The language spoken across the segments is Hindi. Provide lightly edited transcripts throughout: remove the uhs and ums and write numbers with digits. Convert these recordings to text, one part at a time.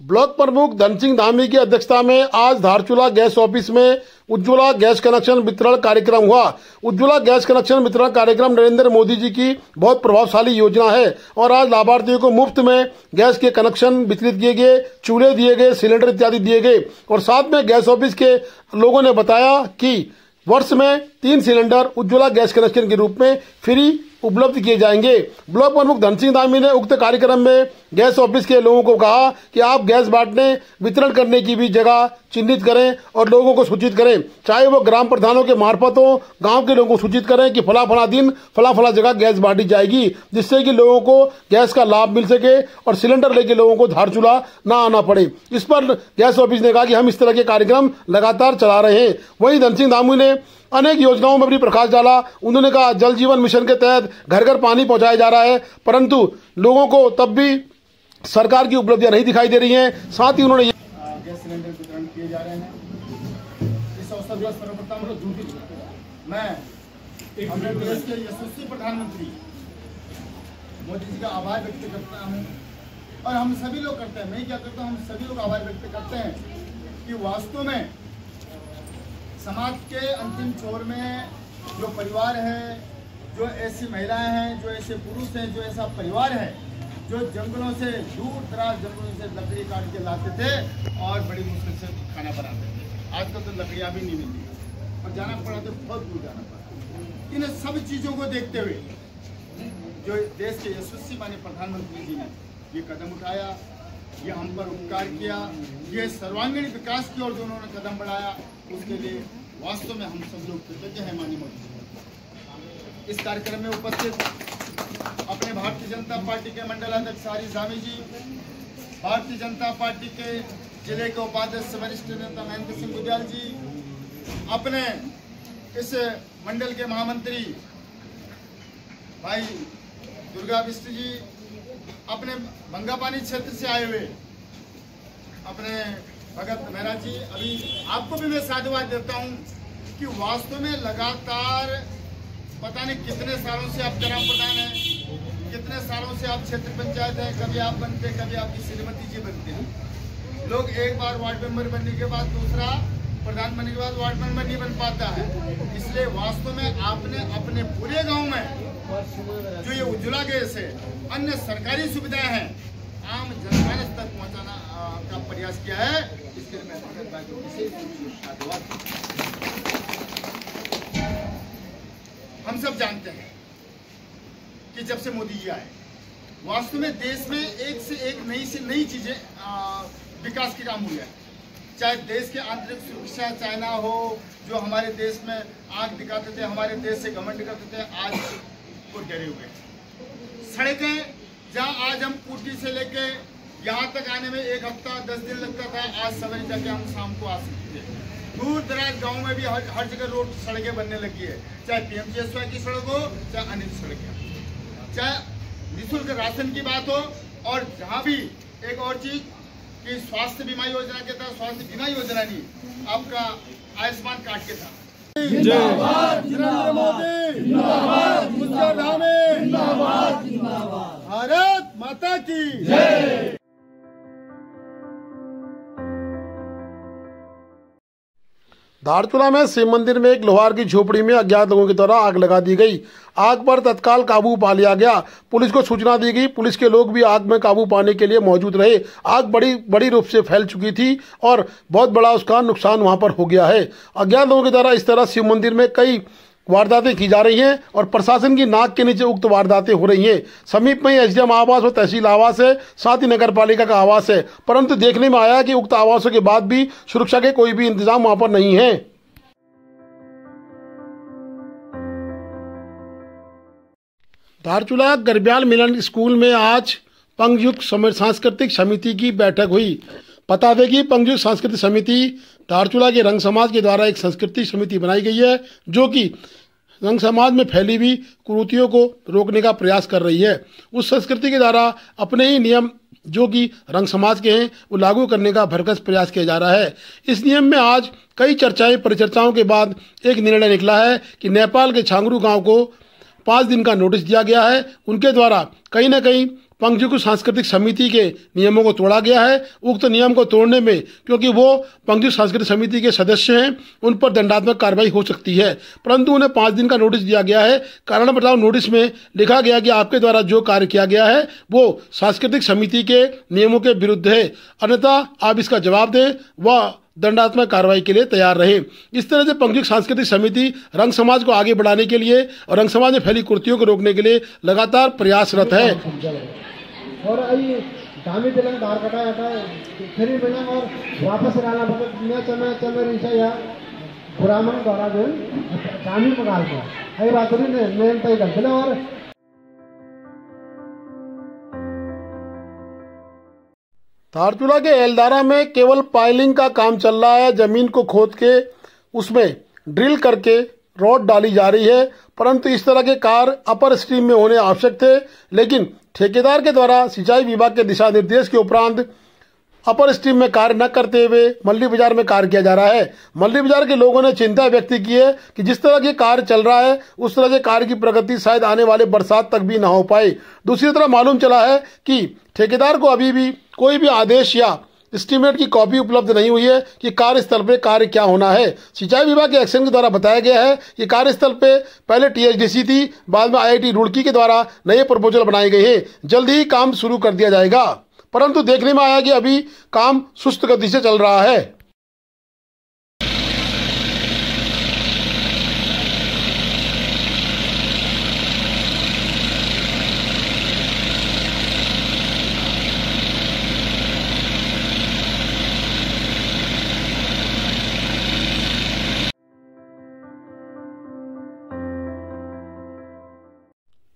ब्लॉक प्रमुख धन सिंह धामी की अध्यक्षता में आज धारचूला गैस ऑफिस में उज्ज्वला गैस कनेक्शन वितरण कार्यक्रम हुआ। उज्ज्वला गैस कनेक्शन वितरण कार्यक्रम नरेंद्र मोदी जी की बहुत प्रभावशाली योजना है और आज लाभार्थियों को मुफ्त में गैस के कनेक्शन वितरित किए गए, चूल्हे दिए गए, सिलेंडर इत्यादि दिए गए। और साथ में गैस ऑफिस के लोगों ने बताया कि वर्ष में 3 सिलेंडर उज्ज्वला गैस कनेक्शन के रूप में फ्री उपलब्ध किए जाएंगे। ब्लॉक प्रमुख धन सिंह धामी ने उक्त कार्यक्रम में गैस ऑफिस के लोगों को कहा कि आप गैस बांटने वितरण करने की भी जगह चिन्हित करें और लोगों को सूचित करें, चाहे वो ग्राम प्रधानों के मार्फत हो, गांव के लोगों को सूचित करें कि फला दिन फला जगह गैस बांटी जाएगी, जिससे कि लोगों को गैस का लाभ मिल सके और सिलेंडर लेके लोगों को धारचूला ना आना पड़े। इस पर गैस ऑफिस ने कहा कि हम इस तरह के कार्यक्रम लगातार चला रहे हैं। वहीं धन सिंह धामी ने अनेक योजनाओं में भी प्रकाश डाला। उन्होंने कहा जल जीवन मिशन के तहत घर घर पानी पहुंचाया जा रहा है, परंतु लोगों को तब भी सरकार की उपलब्धियां नहीं दिखाई दे रही हैं। साथ ही उन्होंने गैस सिलेंडर वितरण किए जा रहे हैं। इस अवसर पर सर्वप्रथम मैं अपने देश के यशस्वी प्रधानमंत्री मोदी जी का आभार व्यक्त करता हूं और हम सभी लोग करते हैं। मैं क्या करता हूं, हम सभी लोग आभार व्यक्त करते हैं कि वास्तव में समाज के अंतिम छोर में जो परिवार है, जो ऐसी महिलाएं हैं, जो ऐसे पुरुष हैं, जो ऐसा परिवार है जो जंगलों से दूर दराज जंगलों से लकड़ी काट के लाते थे और बड़ी मुश्किल से खाना बनाते थे। आजकल तो लकड़ियां भी नहीं मिलती और जाना पड़ा तो बहुत दूर जाना पड़ा। इन सब चीज़ों को देखते हुए जो देश के यशस्वी माननीय प्रधानमंत्री जी ने ये कदम उठाया, ये हम पर उपकार किया, ये सर्वांगीण विकास की ओर जो उन्होंने कदम बढ़ाया, उसके लिए वास्तव में हम सब लोग कृतज्ञ हैं माननीय मोदी जी। इस कार्यक्रम में उपस्थित अपने भारतीय जनता पार्टी के मंडलाध्यक्ष हरीश धामी जी, भारतीय जनता पार्टी के जिले के उपाध्यक्ष वरिष्ठ नेता महेंद्र सिंह गुजराल जी, अपने इस मंडल के महामंत्री भाई दुर्गा बिष्ट जी, अपने भंगापानी क्षेत्र से आए हुए अपने भगत मेहरा जी, अभी आपको भी मैं साधुवाद देता हूं कि वास्तव में लगातार पता नहीं कितने सालों से आप ग्राम प्रधान हैं, कितने सालों से आप क्षेत्र पंचायत हैं, कभी आप बनते, कभी आपकी श्रीमती जी बनते हैं। लोग एक बार वार्ड मेंबर बनने के बाद दूसरा प्रधान बनने के बाद वार्ड मेंबर नहीं बन पाता है। इसलिए वास्तव में आपने अपने पूरे गांव में जो ये उज्ज्वला गैस है, अन्य सरकारी सुविधाएं हैं, आम जनमानस तक पहुंचाना का प्रयास किया है। इसके लिए मैं भगत भाई को विशेष धन्यवाद। हम सब जानते हैं कि जब से मोदी जी आए वास्तव में देश में एक से एक नई से नई चीजें विकास के काम हुए हैं। चाहे देश के आंतरिक सुरक्षा चाइना हो, जो हमारे देश में आंख दिखाते थे, हमारे देश से घमंड करते थे, आज वो डरे हुए। सड़कें जहां आज हम कुटी से लेके यहाँ तक आने में 1 हफ्ता 10 दिन लगता था, आज सवेरे जाके हम शाम को आ सकते थे। दूर दराज गाँव में भी हर जगह रोड सड़कें बनने लगी है, चाहे PMGSY की सड़क हो, चाहे अन्य सड़कें, चाहे निःशुल्क राशन की बात हो, और जहाँ भी एक और चीज कि स्वास्थ्य बीमा योजना के तहत, स्वास्थ्य बीमा योजना नहीं, आपका आयुष्मान कार्ड के था। जिंदाबाद नरेंद्र मोदी, जिंदाबाद जिंदाबाद, भारत माता की जय। धारचूला में शिव मंदिर में एक लोहार की झोपड़ी में अज्ञात लोगों के द्वारा आग लगा दी गई। आग पर तत्काल काबू पा लिया गया। पुलिस को सूचना दी गई। पुलिस के लोग भी आग में काबू पाने के लिए मौजूद रहे। आग बड़ी रूप से फैल चुकी थी और बहुत बड़ा उसका नुकसान वहां पर हो गया है। अज्ञात लोगों के द्वारा इस तरह शिव मंदिर में कई वारदातें की जा रही हैं और प्रशासन की नाक के नीचे उक्त वारदातें हो रही हैं। समीप में ही SDM आवास और तहसील आवास है, साथ ही नगर पालिका का आवास है, परंतु देखने में आया कि उक्त आवासों के बाद भी सुरक्षा के कोई भी इंतजाम वहां पर नहीं है। धारचूला गरब्याल मिलन स्कूल में आज पंगयुक्त सांस्कृतिक समिति की बैठक हुई। बता दें कि पंगयुक्त सांस्कृतिक समिति धारचूला के रंग समाज के द्वारा एक सांस्कृतिक समिति बनाई गई है, जो कि रंग समाज में फैली हुई कुरीतियों को रोकने का प्रयास कर रही है। उस संस्कृति के द्वारा अपने ही नियम जो कि रंग समाज के हैं वो लागू करने का भरकस प्रयास किया जा रहा है। इस नियम में आज कई चर्चाएं परिचर्चाओं के बाद एक निर्णय निकला है कि नेपाल के छांगरू गाँव को 5 दिन का नोटिस दिया गया है। उनके द्वारा कहीं ना कहीं पंक्तियों सांस्कृतिक समिति के नियमों को तोड़ा गया है। उक्त नियम को तोड़ने में क्योंकि वो पंक्तियों सांस्कृतिक समिति के सदस्य हैं, उन पर दंडात्मक कार्रवाई हो सकती है, परंतु उन्हें 5 दिन का नोटिस दिया गया है। कारण बताओ नोटिस में लिखा गया कि आपके द्वारा जो कार्य किया गया है वो सांस्कृतिक समिति के नियमों के विरुद्ध है, अन्यथा आप इसका जवाब दें व दंडात्मक कार्रवाई के लिए तैयार रहे। इस तरह से पंक्तियों सांस्कृतिक समिति रंग समाज को आगे बढ़ाने के लिए और रंग समाज में फैली कुर्तियों को रोकने के लिए लगातार प्रयासरत है। और आई दामी बिलंग धार कटाया था फिर बिलंग और वापस लाना पड़ता चमे चमे रिशा या ब्राह्मण द्वारा जो दामी पकाल को आई बात नहीं नेम तय कर और धारचूला के एलदारा में केवल पाइलिंग का काम चल रहा है। जमीन को खोद के उसमें ड्रिल करके रॉड डाली जा रही है, परंतु इस तरह के कार्य अपर स्ट्रीम में होने आवश्यक थे, लेकिन ठेकेदार के द्वारा सिंचाई विभाग के दिशा निर्देश के उपरांत अपर स्ट्रीम में कार्य न करते हुए मल्ली बाजार में कार्य किया जा रहा है। मल्ली बाजार के लोगों ने चिंता व्यक्त की है कि जिस तरह के कार्य चल रहा है उस तरह से कार्य की प्रगति शायद आने वाले बरसात तक भी न हो पाए। दूसरी तरफ मालूम चला है कि ठेकेदार को अभी भी कोई भी आदेश या एस्टीमेट की कॉपी उपलब्ध नहीं हुई है कि कार्यस्थल पे कार्य क्या होना है। सिंचाई विभाग के एक्शन के द्वारा बताया गया है कि कार्यस्थल पे पहले टीएचडीसी थी, बाद में आईआईटी रुड़की के द्वारा नए प्रपोजल बनाए गए हैं। जल्द ही काम शुरू कर दिया जाएगा, परंतु देखने में आया कि अभी काम सुस्त गति से चल रहा है।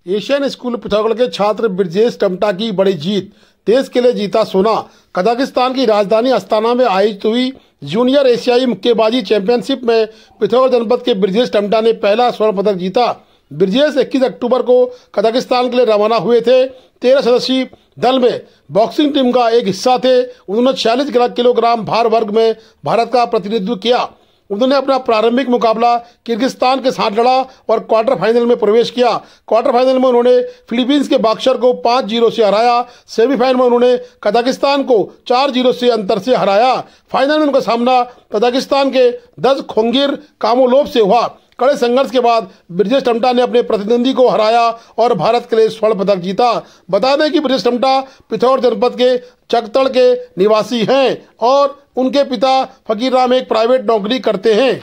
एशियन स्कूल पिथौरागढ़ के छात्र ब्रजेश टमटा की बड़ी जीत, देश के लिए जीता सोना। कजाकिस्तान की राजधानी अस्ताना में आयोजित हुई जूनियर एशियाई मुक्केबाजी चैंपियनशिप में पिथौरागढ़ जनपद के ब्रजेश टमटा ने पहला स्वर्ण पदक जीता। ब्रजेश 21 अक्टूबर को कजाकिस्तान के लिए रवाना हुए थे। 13 सदस्यीय दल में बॉक्सिंग टीम का एक हिस्सा थे। उन्होंने 46 किलोग्राम भार वर्ग में भारत का प्रतिनिधित्व किया। उन्होंने अपना प्रारंभिक मुकाबला किर्गिस्तान के साथ लड़ा और क्वार्टर फाइनल में प्रवेश किया। क्वार्टर फाइनल में उन्होंने फिलीपींस के बॉक्सर को 5-0 से हराया। सेमीफाइनल में उन्होंने कजाकिस्तान को 4-0 से अंतर से हराया। फाइनल में उनका सामना कजाकिस्तान के दज़खोंगिर कामोलोव से हुआ। कड़े संघर्ष के बाद ब्रजेश टमटा ने अपने प्रतिद्वंदी को हराया और भारत के लिए स्वर्ण पदक जीता। बता दें कि ब्रजेश टमटा पिथौरागढ़ जनपद के चकतड़ के निवासी हैं और उनके पिता फकीर राम एक प्राइवेट नौकरी करते हैं।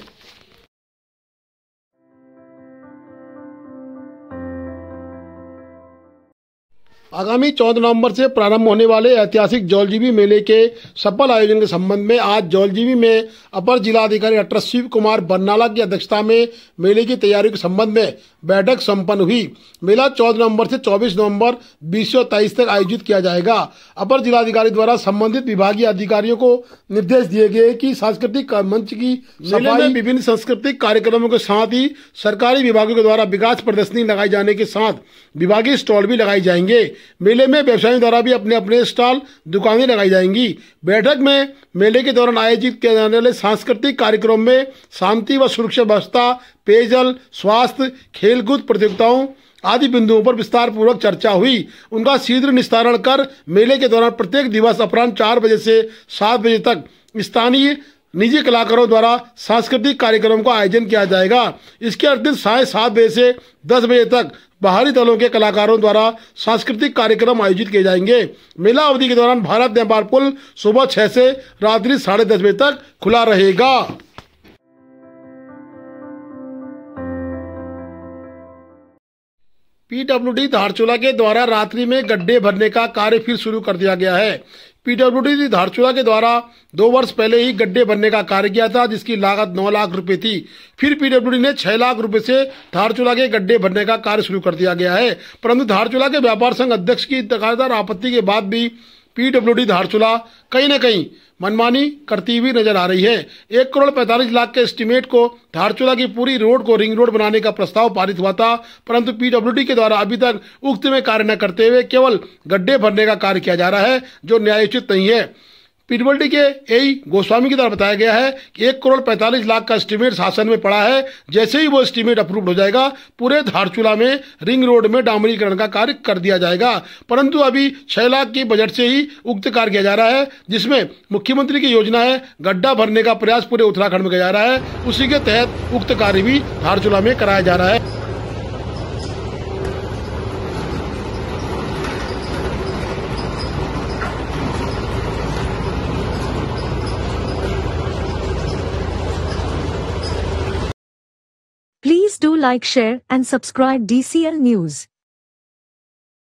आगामी 14 नवंबर से प्रारंभ होने वाले ऐतिहासिक जौलजीबी मेले के सफल आयोजन के संबंध में आज जौलजीबी में अपर जिलाधिकारी डॉक्टर शिव कुमार बरनाला की अध्यक्षता में मेले की तैयारियों के संबंध में बैठक संपन्न हुई। मेला 14 नवंबर से 24 नवंबर 2023 तक आयोजित किया जाएगा। अपर जिलाधिकारी द्वारा संबंधित विभागीय अधिकारियों को निर्देश दिए गए कि सांस्कृतिक मंच की मेले में विभिन्न सांस्कृतिक कार्यक्रमों के साथ ही सरकारी विभागों के द्वारा विकास प्रदर्शनी लगाए जाने के साथ विभागीय स्टॉल भी लगाए जाएंगे। मेले में व्यवसायियों द्वारा भी अपने अपने स्टॉल दुकानें लगाई जाएंगी। बैठक में मेले के दौरान आयोजित किए जाने वाले सांस्कृतिक कार्यक्रम में शांति व सुरक्षा व्यवस्था, पेयजल, स्वास्थ्य, खेलकूद प्रतियोगिताओं आदि बिंदुओं पर विस्तार पूर्वक चर्चा हुई। उनका शीघ्र निस्तारण कर मेले के दौरान प्रत्येक दिवस अपराह्न 4 बजे से 7 बजे तक स्थानीय निजी कलाकारों द्वारा सांस्कृतिक कार्यक्रम का आयोजन किया जाएगा। इसके अतिरिक्त 7:30 बजे से 10 बजे तक बाहरी दलों के कलाकारों द्वारा सांस्कृतिक कार्यक्रम आयोजित किए जाएंगे। मेला अवधि के दौरान भारत नेपाल पुल सुबह 6 से रात्रि 10:30 बजे तक खुला रहेगा। पीडब्ल्यूडी धारचूला के द्वारा रात्रि में गड्ढे भरने का कार्य फिर शुरू कर दिया गया है। पीडब्ल्यूडी धारचूला के द्वारा 2 वर्ष पहले ही गड्ढे भरने का कार्य किया था, जिसकी लागत 9 लाख रुपए थी। फिर पीडब्ल्यूडी ने 6 लाख रुपए से धारचूला के गड्ढे भरने का कार्य शुरू कर दिया गया है, परंतु धारचूला के व्यापार संघ अध्यक्ष की लगातार आपत्ति के बाद भी पीडब्ल्यूडी धारचूला कहीं न कहीं मनमानी करती हुई नजर आ रही है। 1,45,00,000 के एस्टीमेट को धारचूला की पूरी रोड को रिंग रोड बनाने का प्रस्ताव पारित हुआ था, परंतु पीडब्ल्यूडी के द्वारा अभी तक उक्त में कार्य न करते हुए केवल गड्ढे भरने का कार्य किया जा रहा है, जो न्यायोचित नहीं है। पीरबलडी के एई गोस्वामी की तरफ बताया गया है कि 1,45,00,000 का एस्टीमेट शासन में पड़ा है। जैसे ही वो एस्टीमेट अप्रूव हो जाएगा, पूरे धारचूला में रिंग रोड में डामरीकरण का कार्य कर दिया जाएगा। परंतु अभी 6 लाख के बजट से ही उक्त कार्य किया जा रहा है, जिसमें मुख्यमंत्री की योजना है गड्ढा भरने का प्रयास पूरे उत्तराखंड में किया जा रहा है। उसी के तहत उक्त कार्य भी धारचूला में कराया जा रहा है। Please do like, share and subscribe DCL News.